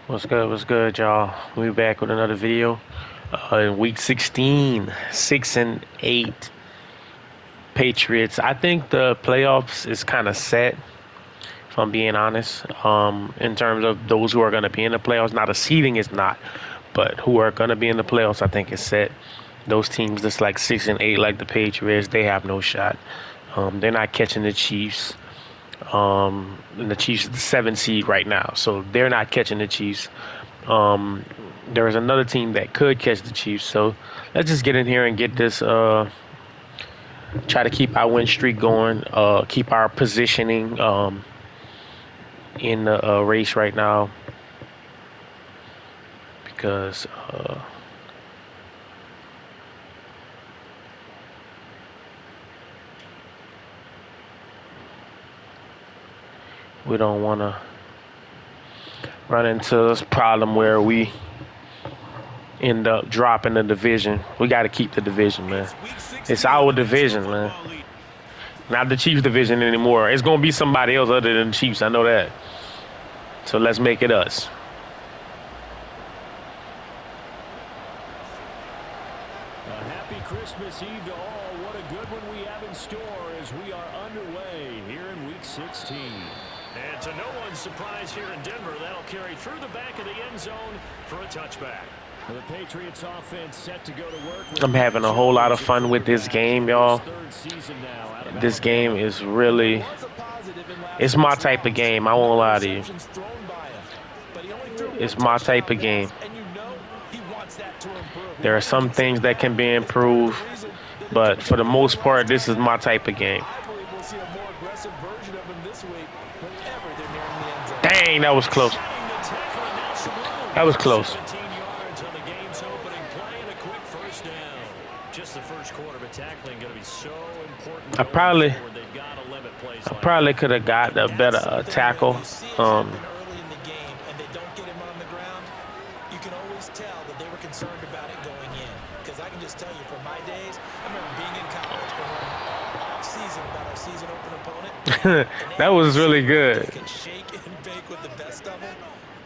What's good, y'all? We back with another video. In week 16, 6-8 Patriots. I think the playoffs is kind of set, if I'm being honest. In terms of those who are going to be in the playoffs, now the seeding is not, but who are going to be in the playoffs, I think is set. Those teams that's like 6-8, like the Patriots, they have no shot. They're not catching the Chiefs. And the Chiefs are the 7th seed right now, so they're not catching the Chiefs. There is another team that could catch the Chiefs, so let's just get in here and get this. Try to keep our win streak going. Keep our positioning in the race right now, because we don't want to run into this problem where we end up dropping the division. We got to keep the division, man. It's our division, man. Not the Chiefs division anymore. It's going to be somebody else other than the Chiefs. I know that. So let's make it us. A happy Christmas Eve to all. What a good one we have in store as we are underway here in Week 16. And to no one's surprise here in Denver, that'll carry through the back of the end zone for a touchback. The Patriots offense set to go to work. I'm having a whole lot of fun with this game, y'all. This game is really, it's my type of game. I won't lie to you. It's my type of game. There are some things that can be improved, but for the most part, this is my type of game. Dang, that was close. That was close. I probably could have got a better tackle. Early in the game, and they don't get him on the ground. You can always tell that they were concerned about it going in. Because I can just tell you, from my days, I remember being in college and learning all season about our season open opponent. That was really good. Can shake and bake with the best of them.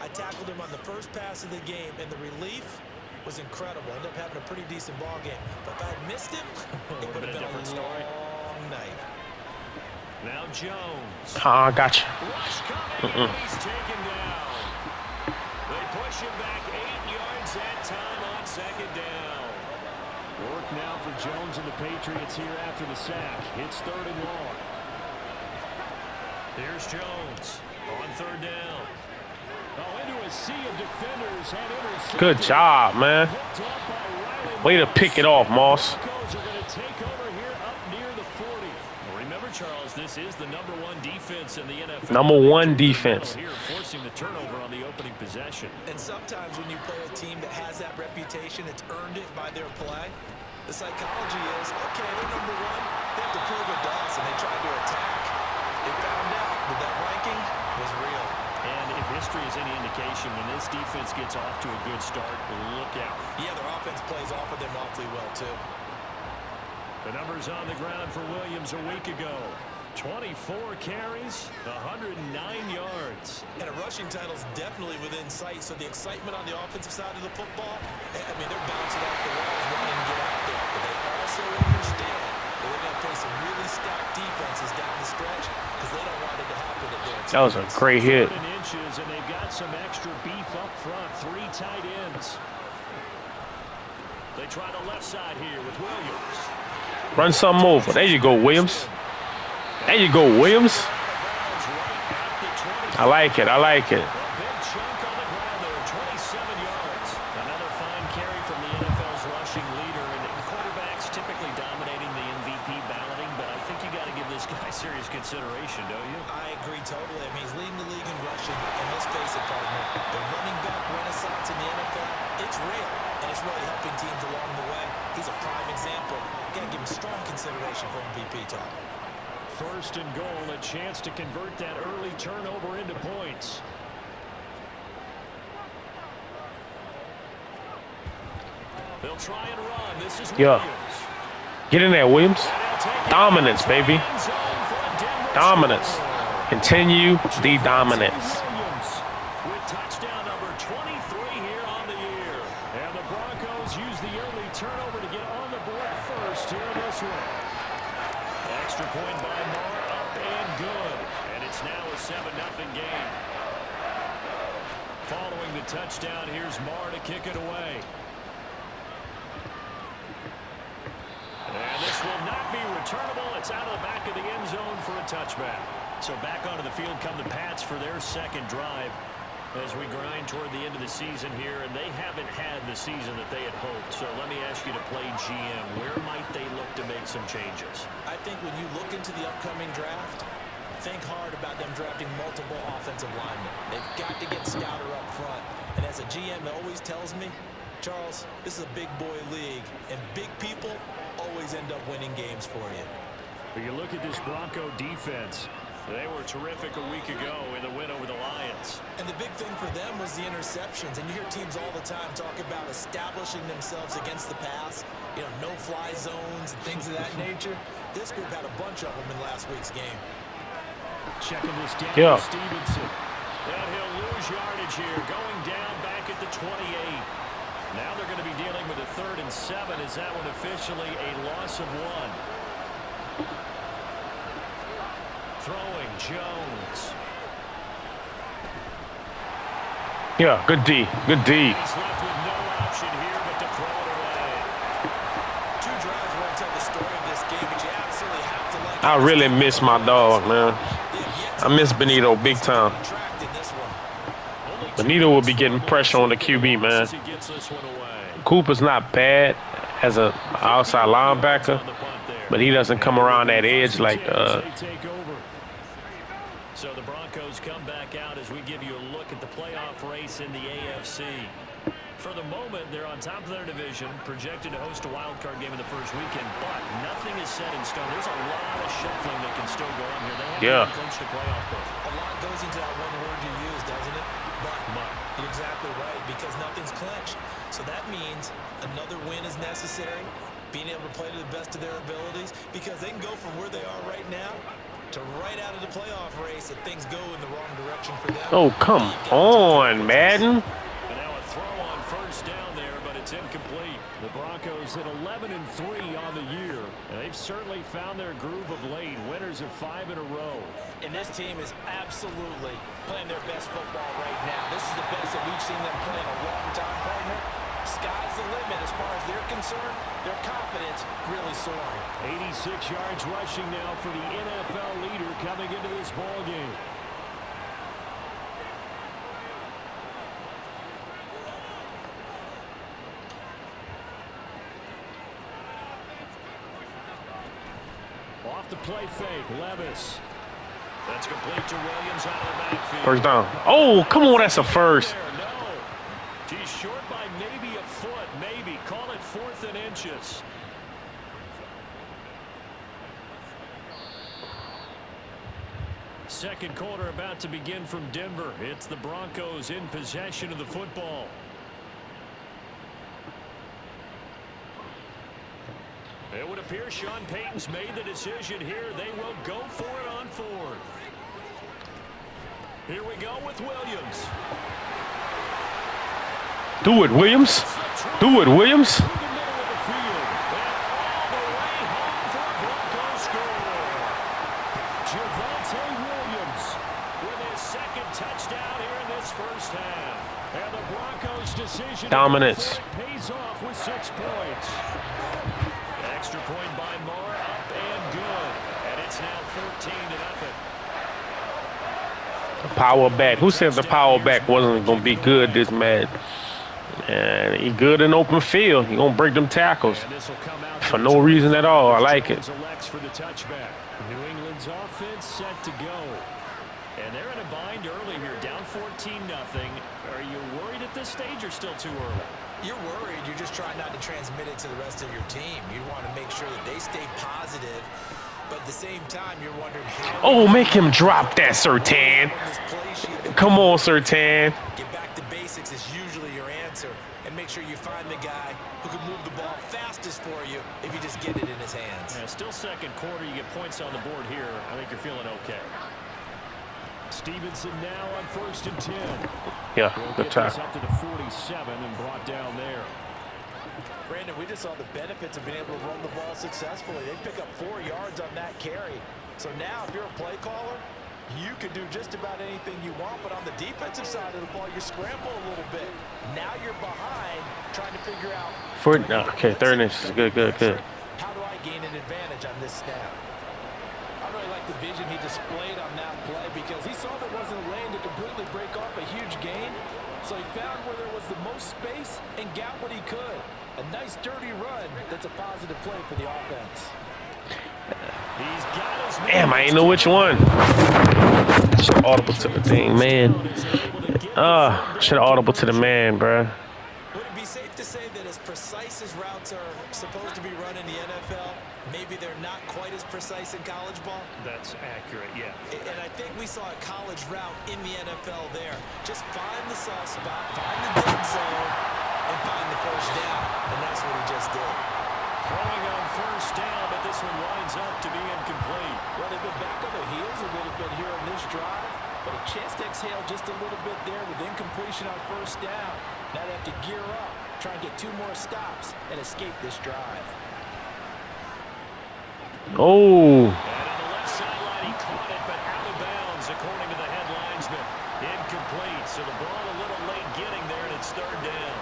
I tackled him on the first pass of the game, and the relief was incredible. I ended up having a pretty decent ball game. But if I had missed him, it would have been a long night. Now Jones. I got you. He's taken down. They push him back 8 yards that time on second down. Work now for Jones and the Patriots here after the sack. It's 3rd and long. Here's Jones on 3rd down. Oh, into a sea of defenders and intercepted. Good job, man. Way to pick it off, Moss. Broncos are going to take over here up near the 40. Remember, Charles, this is the number 1 defense in the NFL. Number 1 defense. Here, forcing the turnover on the opening possession. And sometimes when you play a team that has that reputation, it's earned it by their play. The psychology is, okay, they're number 1. They have to prove it to us, and they tried to attack. They found out that that ranking was real. And if history is any indication, when this defense gets off to a good start, look out. Yeah, their offense plays off of them awfully well, too. The numbers on the ground for Williams a week ago. 24 carries, 109 yards. And a rushing title is definitely within sight, so the excitement on the offensive side of the football, I mean, they're bouncing off the walls, wanting to get out there. But they also understand that they're going to face some really stacked defenses down the stretch because they don't want it to happen at their expense. That was a great hit. Inches, and they've got some extra beef up front. 3 tight ends. They try the left side here with Williams. Run something over. There you go, Williams. There you go, Williams. I like it. I like it. Big chunk on the ground there, 27 yards. Another fine carry from the NFL's rushing leader. And quarterbacks typically dominating the MVP balloting, but I think you got to give this guy serious consideration, don't you? I agree totally. I mean, he's leading the league in rushing. And let's face it, partner, the running back renaissance in the NFL, it's real. And it's really helping teams along the way. He's a prime example. Got to give him strong consideration for MVP talk. 1st and goal, a chance to convert that early turnover into points. They'll try and run. This is Williams. Get in there, Williams. Dominance, baby. Dominance. Continue the dominance. With touchdown number 23 here on the year. And the Broncos use the early turnover to get on the board first here in this one. Extra point by Marr, up and good. And it's now a 7-0 game. Following the touchdown, here's Marr to kick it away. And this will not be returnable. It's out of the back of the end zone for a touchback. So back onto the field come the Pats for their second drive as we grind toward the end of the season here, and they haven't had the season that they had hoped. So let me ask you to play GM. Where might they look to make some changes? I think when you look into the upcoming draft, think hard about them drafting multiple offensive linemen. They've got to get stouter up front. And as a GM always tells me, Charles, this is a big boy league, and big people always end up winning games for you. But you look at this Bronco defense. They were terrific a week ago in the win over the Lions. And the big thing for them was the interceptions. And you hear teams all the time talk about establishing themselves against the pass, you know, no-fly zones and things of that nature. This group had a bunch of them in last week's game. Checking this down to Stevenson. And he'll lose yardage here, going down back at the 28. Now they're going to be dealing with a 3rd and 7. Is that one officially a loss of 1? Throwing Jones. Yeah, good D. Good D. He's left with no option here but to throw it away. 2 drives won't tell the story of this game, but you absolutely have to like. I really miss my dog, man. I miss Benito big time. Benito will be getting pressure on the QB, man. Cooper's not bad as an outside linebacker, but he doesn't come around that edge like So the Broncos come back out as we give you a look at the playoff race in the AFC. For the moment, they're on top of their division, projected to host a wild card game in the first weekend, but nothing is set in stone. There's a lot of shuffling that can still go on here. They haven't clinched the playoff berth. A lot goes into that one word you use, doesn't it? But. You're exactly right, because nothing's clinched. So that means another win is necessary, being able to play to the best of their abilities, because they can go from where they are right now to right out of the playoff race if things go in the wrong direction for them. Oh, come on, Madden. And now a throw on first down there, but it's incomplete. The Broncos at 11-3 on the year. And they've certainly found their groove of late. Winners of 5 in a row. And this team is absolutely playing their best football right now. This is the best that we've seen them play in a long time, partner. Sky's the limit as far as they're concerned. Their confidence really soaring. 86 yards rushing now for the NFL leader coming into this ball game. Off the play fake, Levis. That's complete to Williams out of the backfield. First down. Oh, come on, that's a first. No. He's short by maybe a foot, maybe. Call it 4th and inches. Second quarter about to begin from Denver. It's the Broncos in possession of the football. It would appear Sean Payton's made the decision here. They will go for it on 4th. Here we go with Williams. Do it, Williams. Do it, Williams. Through the middle of the field. And all the way home for a Broncos score. Javonte Williams with his 2nd touchdown here in this first half. And the Broncos' decision Dominance pays off with 6 points. Extra point by Marr, up and good. And it's now 14-0. Power back. Who said the power back wasn't going to be good this match? And he good in open field. He going to break them tackles for no reason at all. I like it. For the touchback. New England's offense set to go. And they're in a bind early here, down 14-0. Are you worried at this stage or still too early? You're worried. You're just trying not to transmit it to the rest of your team. You want to make sure that they stay positive, but at the same time, you're wondering how. Oh, make him drop that, Surtain. Come on, Surtain. Get back to basics is usually your answer, and make sure you find the guy who can move the ball fastest for you if you just get it in his hands. Yeah, still second quarter. You get points on the board here. I think you're feeling okay. Stevenson now on 1st and 10. Yeah, We'll good get try. this up to the 47 and brought down there. Brandon, we just saw the benefits of being able to run the ball successfully. They pick up 4 yards on that carry. So now if you're a play caller, you can do just about anything you want, but on the defensive side of the ball, you scramble a little bit. Now you're behind, trying to figure out. Okay, 3rd and inches. Good. How do I gain an advantage on this snap? I really like the vision he displayed on that play because he saw there wasn't a lane to completely break off a huge gain. So he found where there was the most space and got what he could. A nice dirty run that's a positive play for the offense. He's got his Damn, I ain't know which one. Should have audible to the thing, man. Should have audible to the man, bro. Would it be safe to say that as precise as routes are supposed to be run in the NFL, maybe they're not quite as precise in college ball? That's accurate, yeah. And I think we saw a college route in the NFL there. Just find the soft spot, find the dead zone, and find the first down. And that's what he just did. Throwing on 1st down, but this one winds up to be incomplete. Well, they've been back on their heels a little bit here in this drive, but a chance to exhale just a little bit there with incompletion on 1st down. Now they have to gear up, try and get 2 more stops, and escape this drive. Oh. And on the left sideline, he caught it, but out of bounds, according to the head linesman. Incomplete, so the ball a little late getting there, and it's 3rd down.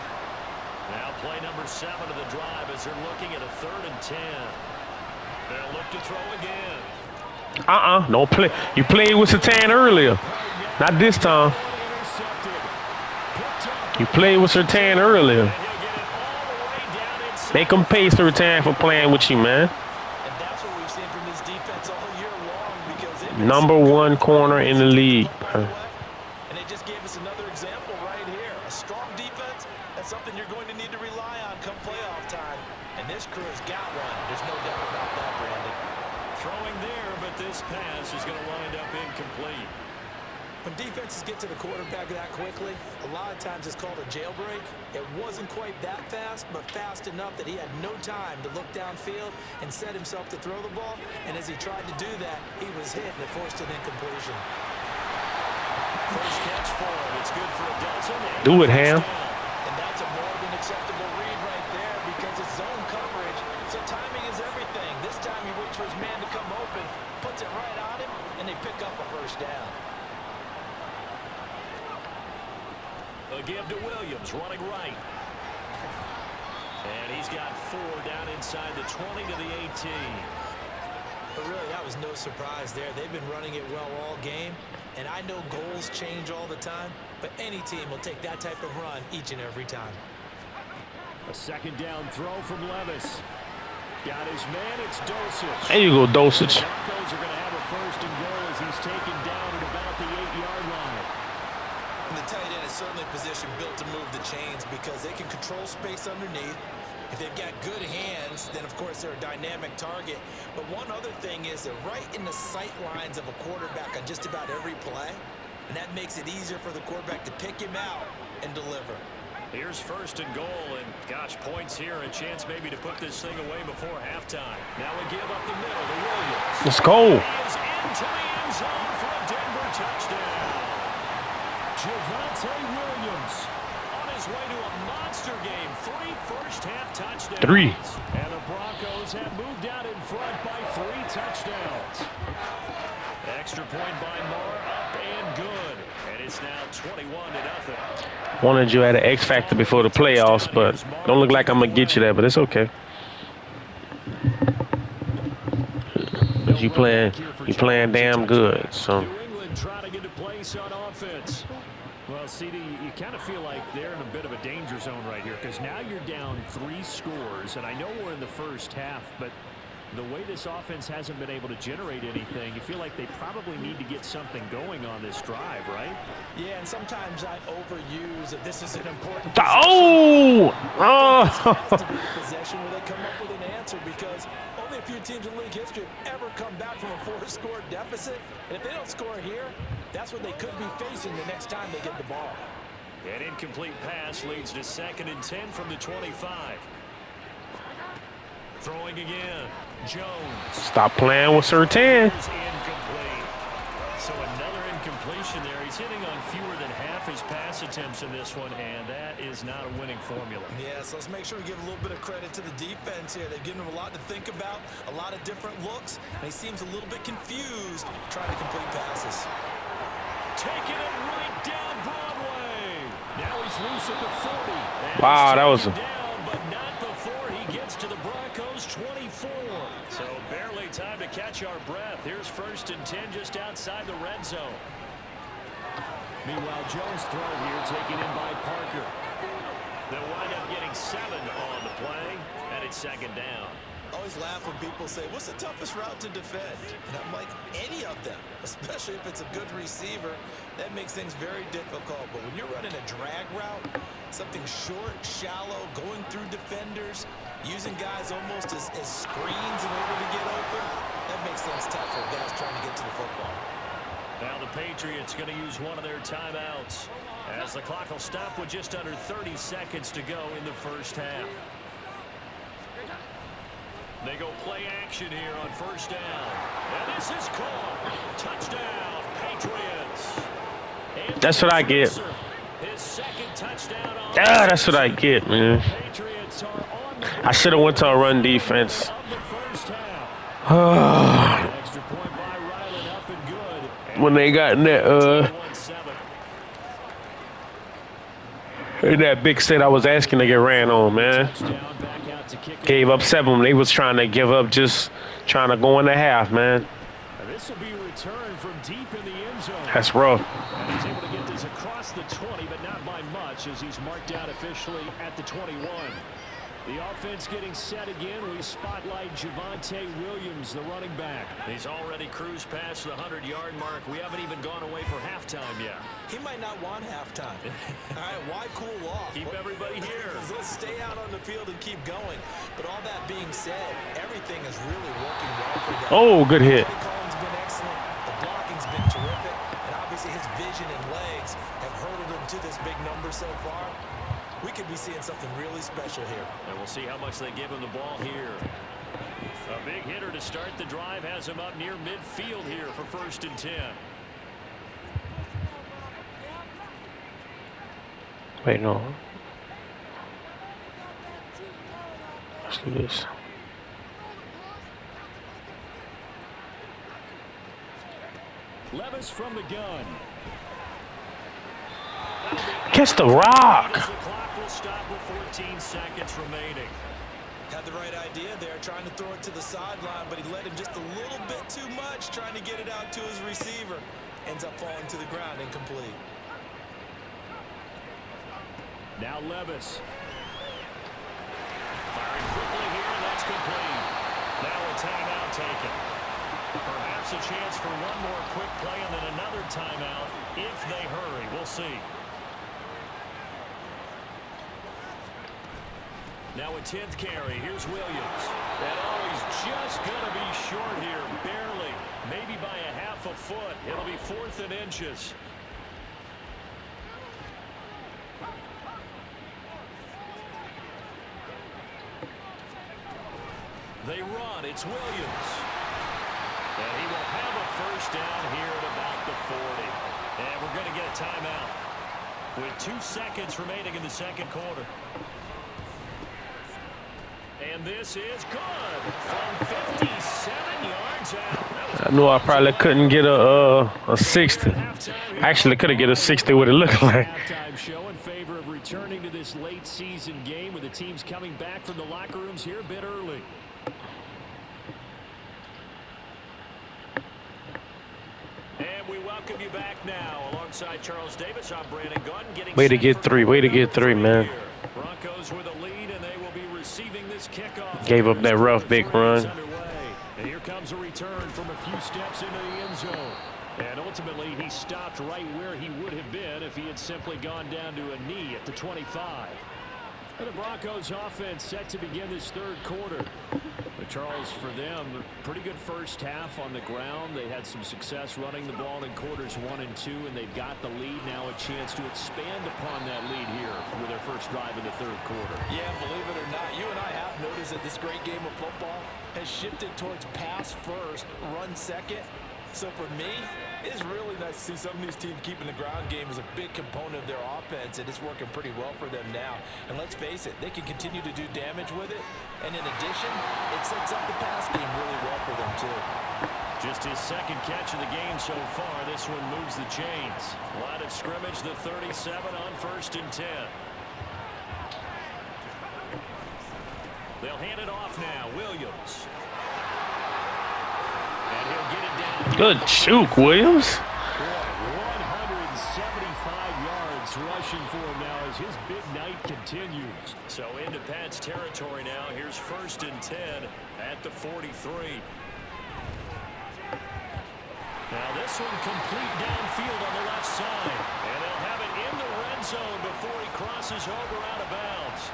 Now play number 7 of the drive as they're looking at a 3rd and 10. They'll look to throw again. Don't play. You played with Sertan earlier. Not this time. You played with Sertan earlier. Make him pay Sertan for playing with you, man. And that's what we've seen from this defense all year long because Number 1 corner in the league, bro. And it just gave us another example right here. A strong defense, that's something you're going to need to rely on come playoff time. And this crew has got one. There's no doubt about that, Brandon. Throwing there, but this pass is going to wind up incomplete. When defenses get to the quarterback that quickly, a lot of times it's called a jailbreak. It wasn't quite that fast, but fast enough that he had no time to look downfield and set himself to throw the ball. And as he tried to do that, he was hit and it forced an incompletion. First catch for him. It's good for a dozen. Do it, Ham. And that's a more than acceptable read right there because it's zone coverage. So timing is everything. This time he waits for his man to come open, puts it right on him, and they pick up a 1st down. A give to Williams, running right. And he's got 4 down inside the 20 to the 18. But really, that was no surprise there. They've been running it well all game. And I know goals change all the time, but any team will take that type of run each and every time. A 2nd down throw from Levis. Got his man, it's Dosage. There you go, Dosage. The Broncos are going to have a 1st and goal as he's taken down at about the 8-yard line. And the tight end is certainly a position built to move the chains because they can control space underneath. If they've got good hands, then of course they're a dynamic target. But one other thing is they're right in the sight lines of a quarterback on just about every play. And that makes it easier for the quarterback to pick him out and deliver. Here's 1st and goal, and gosh, points here, a chance maybe to put this thing away before halftime. Now we give up the middle to Williams. Let's go. He is into the end zone for a Denver touchdown. Javonte Williams on his way to a monster game. 3 first-half touchdowns. 3. And the Broncos have moved out in front by 3 touchdowns. Extra point by Moore, up and good. And it's now 21-0. Wanted you at an X factor before the playoffs, but don't look like I'm gonna get you there. But it's okay. But you playing damn good. So. New England trying to get a place on offense. Well, CD, you kind of feel like they're in a bit of a danger zone right here because now you're down 3 scores, and I know we're in the first half, but the way this offense hasn't been able to generate anything, you feel like they probably need to get something going on this drive, right? Yeah, and sometimes I overuse that this is an important Oh! possession where they come up with an answer because only a few teams in league history have ever come back from a 4-score deficit. And if they don't score here, that's what they could be facing the next time they get the ball. An incomplete pass leads to 2nd and 10 from the 25. Throwing again. Jones. Stop playing with Sertan. Incomplete. So another incomplete completion there. He's hitting on fewer than half his pass attempts in this one, and that is not a winning formula. Yeah, so let's make sure we give a little bit of credit to the defense here. They've given him a lot to think about, a lot of different looks, and he seems a little bit confused trying to complete passes. Taking it right down Broadway. Now he's loose at the 40. Wow, that was down, but not before he gets to the Broncos 24. So barely time to catch our breath. Here's 1st and 10 just outside the red zone. Meanwhile, Jones throw here taken in by Parker. They'll wind up getting 7 on the play, and it's 2nd down. I always laugh when people say, what's the toughest route to defend? And I'm like, any of them, especially if it's a good receiver. That makes things very difficult. But when you're running a drag route, something short, shallow, going through defenders, using guys almost as screens in order to get open, that makes things tough for guys trying to get to the football. Now the Patriots going to use one of their timeouts as the clock will stop with just under 30 seconds to go in the first half. They go play action here on 1st down. And this is caught. Touchdown, Patriots. And that's what I get. His 2nd touchdown on That's what I get, man. Patriots are on the I should have went to a run defense. of the first half. Extra point by Ryland up and good. When they got in that big set I was asking to get ran on, man. Gave up 7. They was trying to give up, just trying to go in the half, man. This will be returned from deep in the end zone. That's rough. And he's able to get this across the 20, but not by much as he's marked out officially at the 21. The offense getting set again. We spotlight Javonte Williams, the running back. He's already cruised past the 100-yard mark. We haven't even gone away for halftime yet. He might not want halftime. All right, why cool off? Keep everybody here. Let's stay out on the field and keep going. But all that being said, everything is really working well for them. Oh, good hit. Collins been excellent. The blocking's been terrific. And obviously his vision and legs have hurdled him to this big number so far. We could be seeing something really special here. And we'll see how much they give him the ball here. A big hitter to start the drive has him up near midfield here for 1st and 10. Wait, no. Let's do this. Levis from the gun. Catch the rock. The clock will stop with 14 seconds remaining. Had the right idea there, trying to throw it to the sideline, but he let him just a little bit too much, trying to get it out to his receiver. Ends up falling to the ground, incomplete. Now Levis. Firing quickly here, and that's complete. Now a timeout taken. Perhaps a chance for one more quick play and then another timeout if they hurry. We'll see. Now a 10th carry. Here's Williams. And he's just going to be short here, barely. Maybe by a half a foot. It'll be 4th and inches. They run. It's Williams. And he will have a 1st down here at about the 40. And we're going to get a timeout with 2 seconds remaining in the 2nd quarter. And this is good from 57 yards out. I knew I probably couldn't get a 60. Actually, could have get a 60 what it looked like. Halftime show in favor of returning to this late season game with the teams coming back from the locker rooms here a bit early. And we welcome you back now alongside Charles Davis. I'm Brandon Gunn. Way to get 3. Way to get 3, man. Broncos with a lead, and they will be receiving this kickoff. Gave up that rough big run. And here comes a return from a few steps into the end zone. And ultimately, he stopped right where he would have been if he had simply gone down to a knee at the 25. And the Broncos offense set to begin this 3rd quarter. But Charles, for them, a pretty good first half on the ground. They had some success running the ball in quarters 1 and 2, and they've got the lead now, a chance to expand upon that lead here with their first drive in the 3rd quarter. Yeah, believe it or not, you and I have noticed that this great game of football has shifted towards pass first, run second. So for me, It's really nice to see some of these teams keeping the ground game as a big component of their offense, and it's working pretty well for them now. And let's face it, they can continue to do damage with it. And in addition, it sets up the pass game really well for them, too. Just his second catch of the game so far. This one moves the chains. Line of scrimmage, the 37 on 1st and 10. They'll hand it off now. Williams. And he'll get it down. Good choke, Williams. 175 yards rushing for him now as his big night continues. So into Pat's territory now. Here's 1st and 10 at the 43. Now this one complete downfield on the left side. And they'll have it in the red zone before he crosses over out of bounds.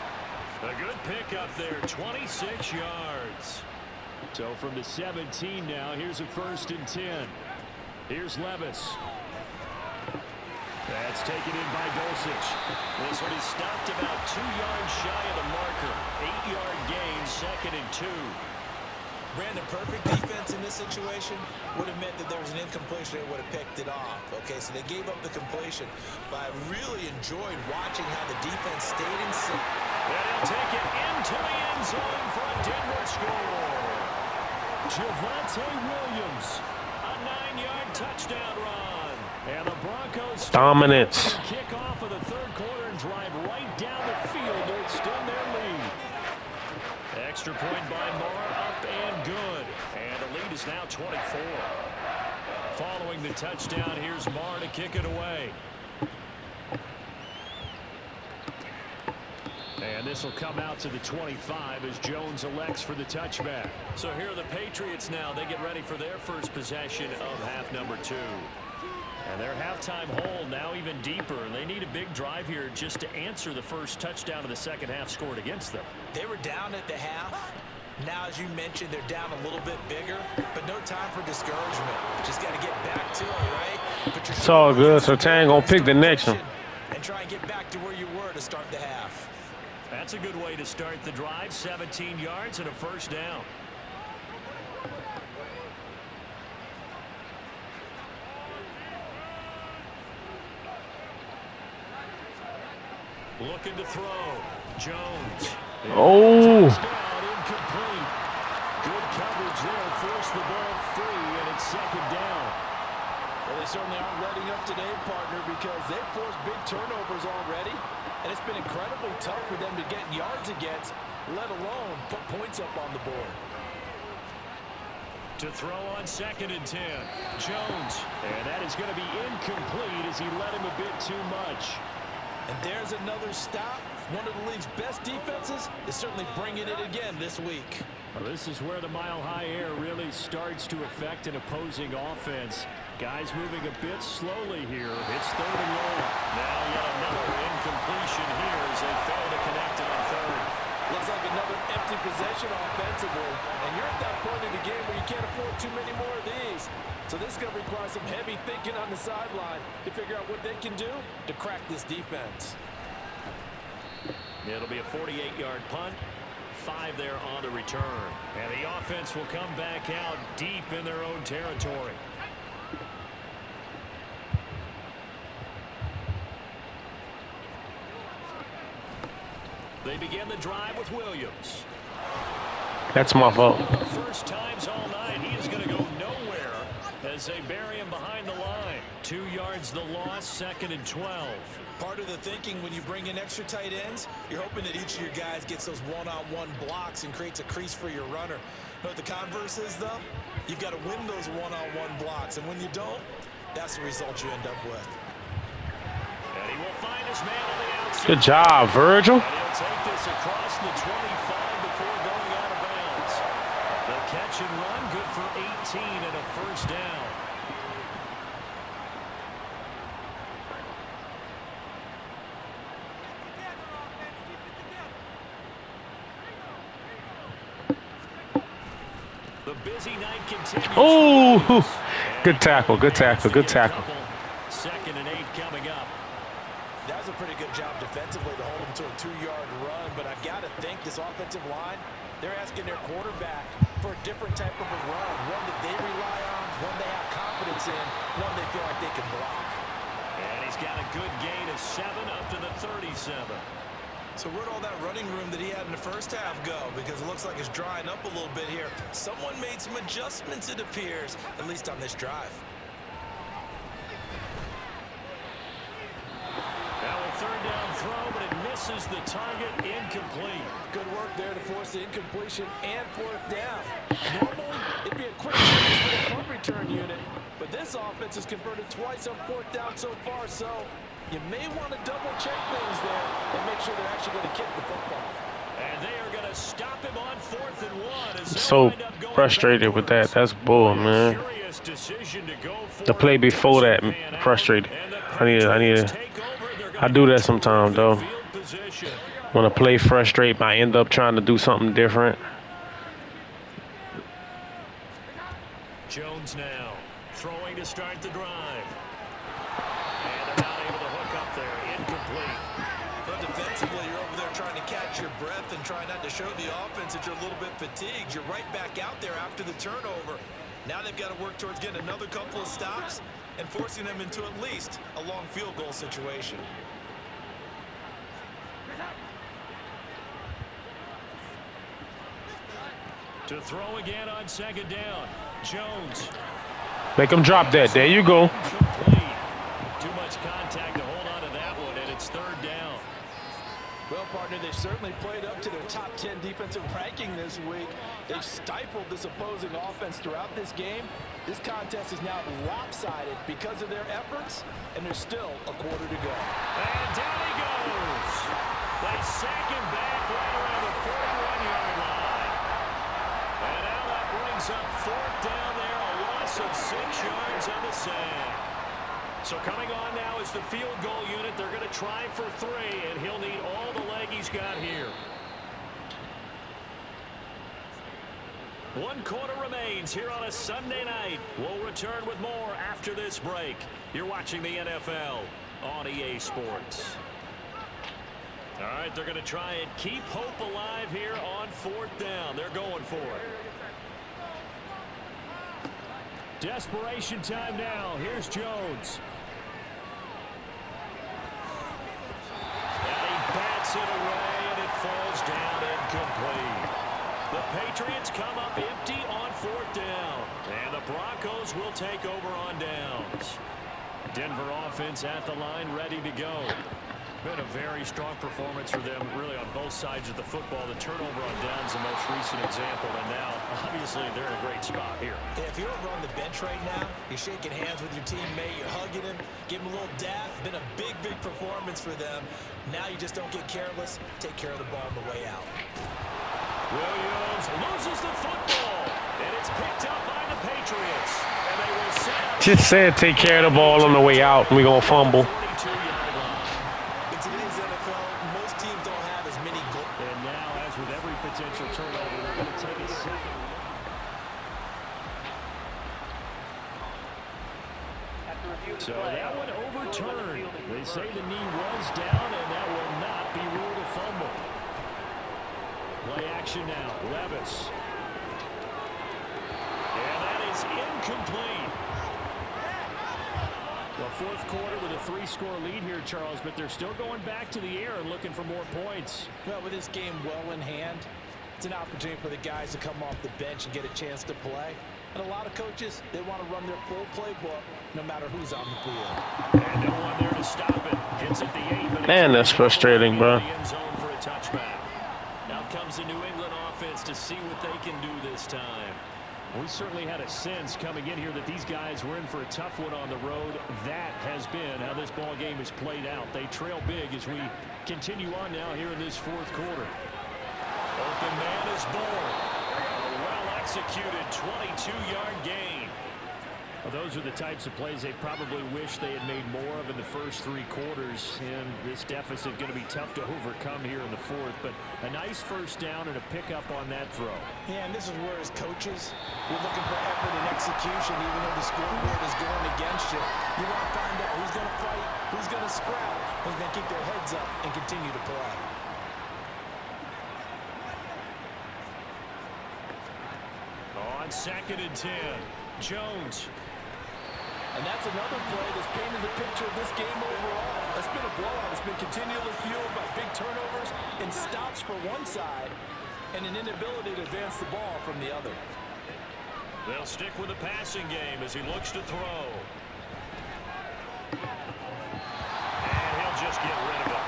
A good pick up there, 26 yards. So from the 17 now, here's a 1st and 10. Here's Levis. That's taken in by Dulcich. This one is stopped about 2 yards shy of the marker. 8-yard gain, 2nd and 2. Brandon, perfect defense in this situation would have meant that there was an incompletion and would have picked it off. Okay, so they gave up the completion. But I really enjoyed watching how the defense stayed in sync. And he'll take it into the end zone for a Denver score. Javonte Williams, a 9-yard touchdown run. And the Broncos Dominance. kick off of the 3rd quarter and drive right down the field to extend their lead. Extra point by Moore, up and good. And the lead is now 24. Following the touchdown, here's Moore to kick it away. And this will come out to the 25 as Jones elects for the touchback. So here are the Patriots now. They get ready for their first possession of half number 2. And their halftime hole now even deeper. They need a big drive here just to answer the first touchdown of the second half scored against them. They were down at the half. Now, as you mentioned, they're down a little bit bigger, but no time for discouragement. Just got to get back to it, right? It's all good. So Tang gonna pick the next one. And try and get back to where you were to start the half. That's a good way to start the drive. 17 yards and a 1st down. Looking to throw. Jones. Oh. Touchdown, incomplete. Good coverage there. Forced the ball free, and it's 2nd down. Well, they certainly aren't letting up today, partner, because they've forced big turnovers already. And it's been incredibly tough for them to get yards against, let alone put points up on the board. To throw on 2nd and 10. Jones. And that is going to be incomplete as he let him a bit too much. And there's another stop. One of the league's best defenses is certainly bringing it again this week. Well, this is where the mile-high air really starts to affect an opposing offense. Guys moving a bit slowly here. It's 3rd and long. Now yet another incompletion here as they fail to connect on 3rd. Looks like another empty possession offensively. And you're at that point in the game where you can't afford too many more of these. So this is going to require some heavy thinking on the sideline to figure out what they can do to crack this defense. It'll be a 48-yard punt. 5 there on the return. And the offense will come back out deep in their own territory. They begin the drive with Williams. That's my fault. First times all night. He is going to go nowhere as they bury him behind the line. 2 yards the loss, 2nd and 12. Part of the thinking when you bring in extra tight ends, you're hoping that each of your guys gets those one-on-one blocks and creates a crease for your runner. Know what the converse is, though? You've got to win those one-on-one blocks, and when you don't, that's the result you end up with. And he will find his man on the outside. Good job, Virgil. And he'll take this across the 25 before going out of bounds. The catch and run, good for 18 and a 1st down. The busy night continues. Oh, good tackle, good tackle, good tackle. 2nd and 8 coming up. That was a pretty good job defensively to hold him to a 2-yard run, but I've got to think this offensive line, they're asking their quarterback for a different type of a run, one that they rely on, one they have confidence confidence in, one they feel like they can block. And he's got a good gain of 7 up to the 37. So where'd all that running room that he had in the first half go? Because it looks like it's drying up a little bit here. Someone made some adjustments, it appears, at least on this drive. Now a third down throw, but it misses the target, incomplete. Good work there to force the incompletion and fourth down. Normally, it'd be a quick change for the punt return unit, but this offense has converted twice on fourth down so far, so you may want to double-check things there and make sure they're actually going to kick the football. And they are going to stop him on 4th and 1. So frustrated with that. That's bull, man. The play before that frustrated. I do that sometimes though. When a play frustrates, I end up trying to do something different. Jones now throwing to start the drive. And they're not able to hook up there. Incomplete. But defensively, you're over there trying to catch your breath and try not to show the offense that you're a little bit fatigued. You're right back out there after the turnover. Now they've got to work towards getting another couple of stops and forcing them into at least a long field goal situation. To throw again on 2nd down. Jones. Make him drop that. There you go. Too much contact to hold on to that one, and it's 3rd down. Well, partner, they've certainly played up to their top 10 defensive ranking this week. They've stifled this opposing offense throughout this game. This contest is now lopsided because of their efforts, and there's still a quarter to go. And down he goes. They sack him back right around the 41-yard line. And now that brings up 4th down there, a loss of 6 yards on the sack. So coming on now is the field goal unit. They're going to try for 3, and he'll need all the leg he's got here. 1 quarter remains here on a Sunday night. We'll return with more after this break. You're watching the NFL on EA Sports. All right, they're going to try and keep hope alive here on 4th down. They're going for it. Desperation time now. Here's Jones. And he bats it away, and it falls down incomplete. The Patriots come up empty on 4th down. And the Broncos will take over on downs. Denver offense at the line, ready to go. Been a very strong performance for them, really, on both sides of the football. The turnover on downs, the most recent example, and now, obviously, they're in a great spot here. Yeah, if you're over on the bench right now, you're shaking hands with your teammate, you're hugging him, give him a little dab. Been a big, big performance for them. Now you just don't get careless. Take care of the ball on the way out. Williams loses the football, and it's picked up by the Patriots. And they will set up. Just said take care of the ball on the way out, and we're going to fumble. In today's NFL, most teams don't have as many goals. And now, as with every potential turnover, they're going to take a second. So that one overturned. They say the knee was down, and that will not be ruled a fumble. Play action now. Levis. And that is incomplete. Well, 4th quarter with a 3-score lead here, Charles, but they're still going back to the air and looking for more points. Well, with this game well in hand, it's an opportunity for the guys to come off the bench and get a chance to play. And a lot of coaches, they want to run their full playbook no matter who's on the field. And no one there to stop it. Gets at the 8. Man, that's frustrating, bro. End zone for a touchback. Now comes the New England offense to see what they can do this time. We certainly had a sense coming in here that these guys were in for a tough one on the road. That has been how this ball game is played out. They trail big as we continue on now here in this 4th quarter. Open man is born. A well-executed 22-yard gain. Well, those are the types of plays they probably wish they had made more of in the first 3 quarters. And this deficit going to be tough to overcome here in the 4th. But a nice first down and a pickup on that throw. Yeah, and this is where, as coaches, you're looking for effort and execution, even though the scoreboard is going against you. You want to find out who's going to fight, who's going to scrap, who's going to keep their heads up and continue to play. On 2nd and 10, Jones. And that's another play that's painted the picture of this game overall. It's been a blowout. It's been continually fueled by big turnovers and stops for one side and an inability to advance the ball from the other. They'll stick with the passing game as he looks to throw. And he'll just get rid of it.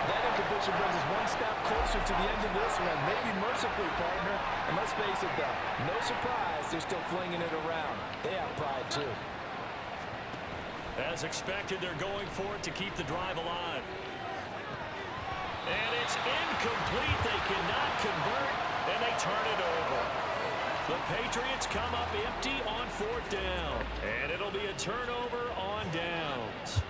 That incompletion brings us one step closer to the end of this one. Maybe mercifully, partner. And let's face it, though, no surprise, they're still flinging it around. They have pride, too. As expected, they're going for it to keep the drive alive. And it's incomplete. They cannot convert, and they turn it over. The Patriots come up empty on 4th down, and it'll be a turnover on downs.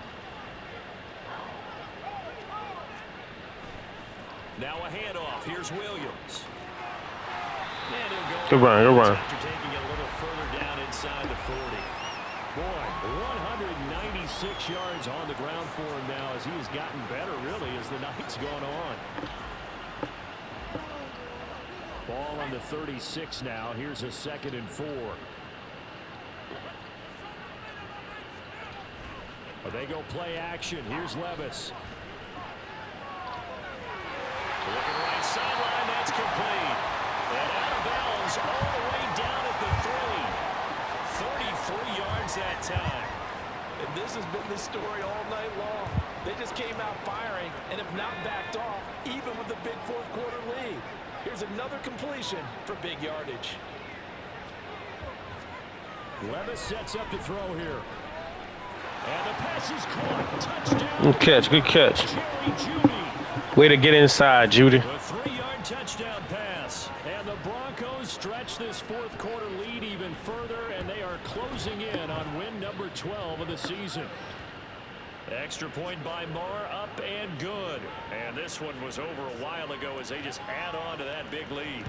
Now a handoff. Here's Williams. And he'll go Good run, good run. after taking it a little further down inside the 40. Boy, 196 yards on the ground for him now as he has gotten better, really, as the night's gone on. Ball on the 36 now. Here's a 2nd and 4. Well, they go play action. Here's Levis. Looking right sideline. That's complete. And out of bounds all the way down at the 3. 33 yards that time. And this has been the story all night long. They just came out firing and have not backed off, even with the big 4th quarter lead. Here's another completion for big yardage. Levis sets up to throw here. And the pass is caught. Touchdown. Good catch, good catch. Jerry Jeudy. Way to get inside, Judy. A 3-yard touchdown pass. And the Broncos stretch this 4th quarter lead even further, and they are closing in on win number 12 of the season. Extra point by Marr, up and good. And this one was over a while ago as they just add on to that big lead.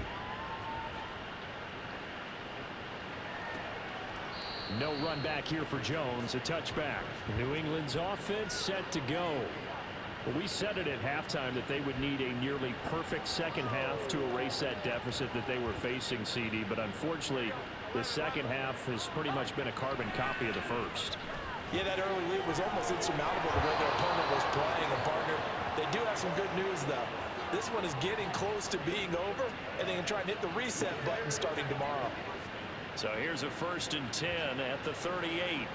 No run back here for Jones, a touchback. New England's offense set to go. Well, we said it at halftime that they would need a nearly perfect second half to erase that deficit that they were facing, CD. But unfortunately, the second half has pretty much been a carbon copy of the first. Yeah, that early lead was almost insurmountable the way their opponent was playing. And, partner, they do have some good news, though. This one is getting close to being over, and they can try and hit the reset button starting tomorrow. So here's a 1st and 10 at the 38.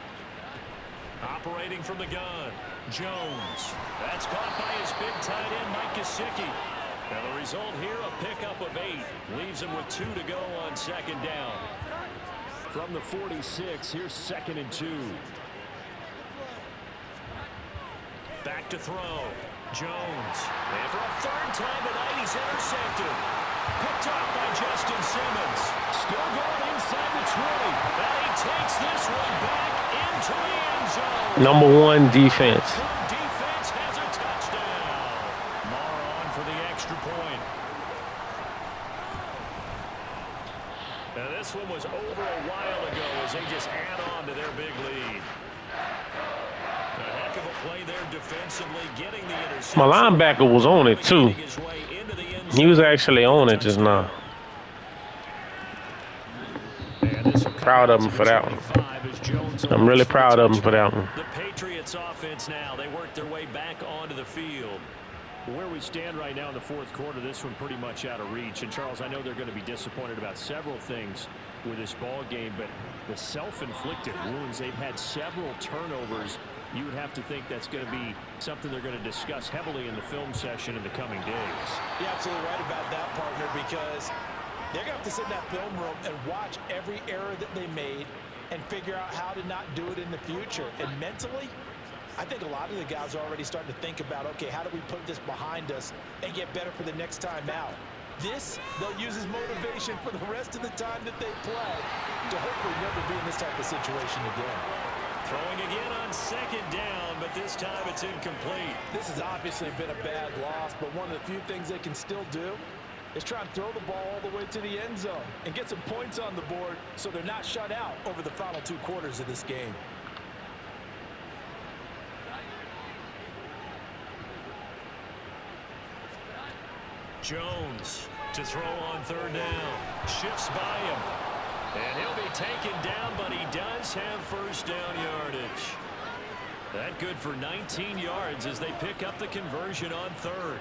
Operating from the gun, Jones. That's caught by his big tight end, Mike Gesicki. Now the result here, a pickup of 8. Leaves him with 2 to go on 2nd down. From the 46, here's 2nd and 2. Back to throw. Jones. And for a 3rd time tonight, he's intercepted. Picked off by Justin Simmons. Still going inside the 20. And he takes this one back into the end zone. Number 1 defense. Defense has a touchdown. Marr on for the extra point. Now this one was over a while ago as they just add on to their big lead. A heck of a play there defensively, getting the interception. My linebacker was on it, too. He was actually on it just now. Proud of him for that one. I'm really proud of him for that one. The Patriots offense now, they work their way back onto the field. Where we stand right now in the 4th quarter, this one pretty much out of reach. And Charles, I know they're going to be disappointed about several things with this ball game, but the self-inflicted wounds, they've had several turnovers. You would have to think that's going to be something they're going to discuss heavily in the film session in the coming days. You're absolutely right about that, partner, because they're going to have to sit in that film room and watch every error that they made and figure out how to not do it in the future. And mentally, I think a lot of the guys are already starting to think about, okay, how do we put this behind us and get better for the next time out? This, they'll use as motivation for the rest of the time that they play to hopefully never be in this type of situation again. Throwing again on 2nd down, but this time it's incomplete. This has obviously been a bad loss, but one of the few things they can still do is try and throw the ball all the way to the end zone and get some points on the board so they're not shut out over the final 2 quarters of this game. Jones to throw on 3rd down. Shifts by him. And he'll be taken down, but he does have first down yardage. That good for 19 yards as they pick up the conversion on third.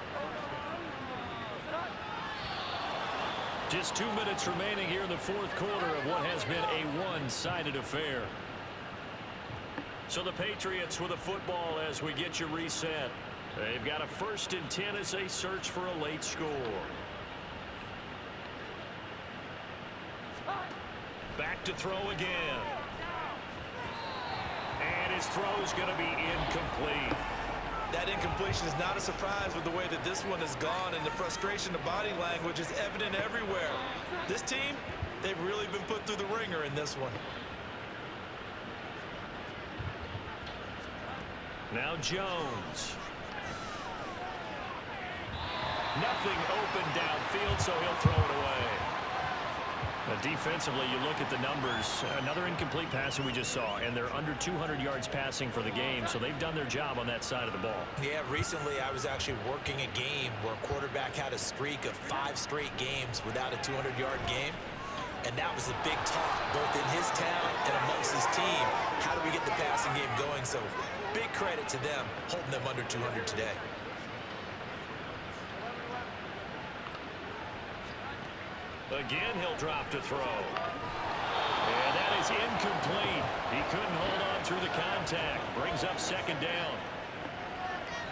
Just 2 minutes remaining here in the fourth quarter of what has been a one-sided affair. So the Patriots with a football as we get you reset. They've got a 1st and 10 as they search for a late score. Back to throw again. And his throw is going to be incomplete. That incompletion is not a surprise with the way that this one has gone, and the frustration of body language is evident everywhere. This team, they've really been put through the ringer in this one. Now Jones. Nothing open downfield, so he'll throw it away. Defensively, you look at the numbers. Another incomplete pass that we just saw, and they're under 200 yards passing for the game, so they've done their job on that side of the ball. Yeah, recently I was actually working a game where a quarterback had a streak of 5 straight games without a 200-yard game, and that was a big talk both in his town and amongst his team. How do we get the passing game going? So big credit to them holding them under 200 today. Again, he'll drop to throw. And that is incomplete. He couldn't hold on through the contact. Brings up 2nd down.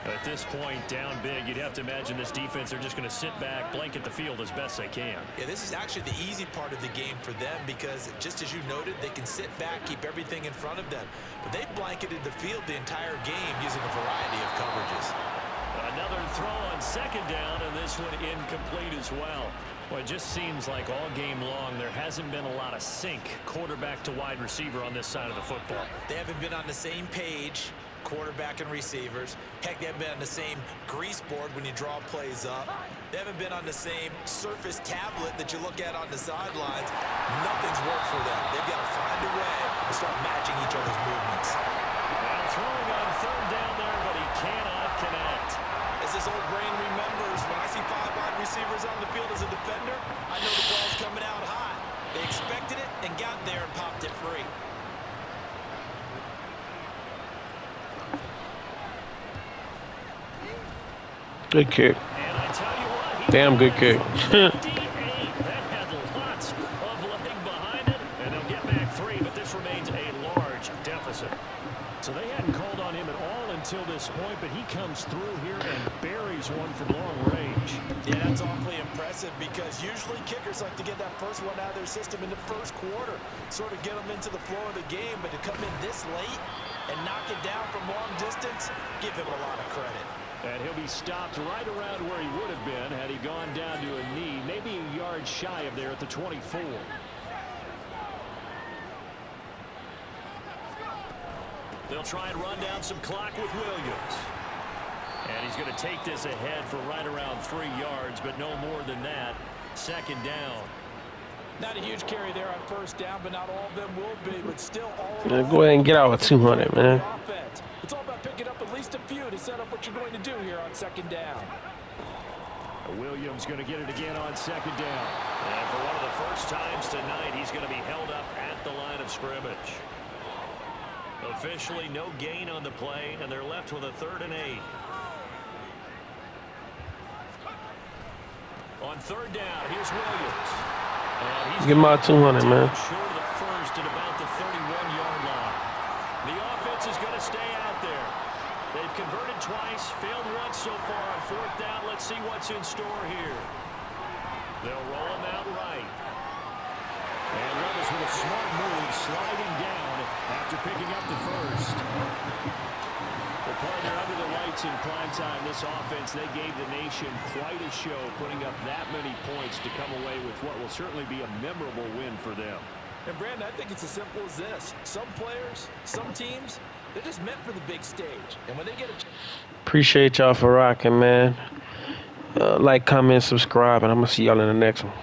At this point, down big, you'd have to imagine this defense, they're just going to sit back, blanket the field as best they can. Yeah, this is actually the easy part of the game for them because, just as you noted, they can sit back, keep everything in front of them. But they've blanketed the field the entire game using a variety of coverages. Another throw on 2nd down, and this one incomplete as well. Well, it just seems like all game long there hasn't been a lot of sync quarterback to wide receiver on this side of the football. They haven't been on the same page, quarterback and receivers. Heck, they haven't been on the same grease board when you draw plays up. They haven't been on the same surface tablet that you look at on the sidelines. Nothing's worked for them. They've got to find a way to start matching each other's movements. Well, throwing on 3rd down there, but he cannot connect. As this old brain remembers, when I see 5 wide receivers on the field as a defender, I know the ball's coming out hot. They expected it and got there and popped it free. Good kick. And I tell you what, Damn good kick. 58. That had lots of leg behind it, and they'll get back 3, but this remains a large deficit. So they hadn't called on him at all until this point, but he comes through here and buries one from long range. Yeah, that's awfully impressive because usually kickers like to get that first one out of their system in the first quarter, sort of get them into the flow of the game, but to come in this late and knock it down from long distance, give him a lot of credit. And he'll be stopped right around where he would have been had he gone down to a knee, maybe a yard shy of there at the 24. They'll try and run down some clock with Williams. And he's going to take this ahead for right around 3 yards, but no more than that. 2nd down. Not a huge carry there on 1st down, but not all of them will be, but still all of Yeah, go ahead and get out with 200, man. It's all about picking up at least a few to set up what you're going to do here on 2nd down. Williams going to get it again on 2nd down. And for one of the first times tonight, he's going to be held up at the line of scrimmage. Officially no gain on the play, and they're left with a 3rd and 8. On 3rd down, here's Williams. Give my 200, man. Short of the first at about the 31-yard line. The offense is going to stay out there. They've converted twice, failed once so far on 4th down. Let's see what's in store here. They'll roll him out right. And Rivers with a smart move, sliding down after picking up the first. They're playing there under the lights in prime time. This offense, they gave the nation quite a show, putting up that many points to come away with what will certainly be a memorable win for them. And Brandon, I think it's as simple as this. Some players, some teams, they're just meant for the big stage. And when they get a... Appreciate y'all for rocking, man. Like, comment, subscribe, and I'm going to see y'all in the next one.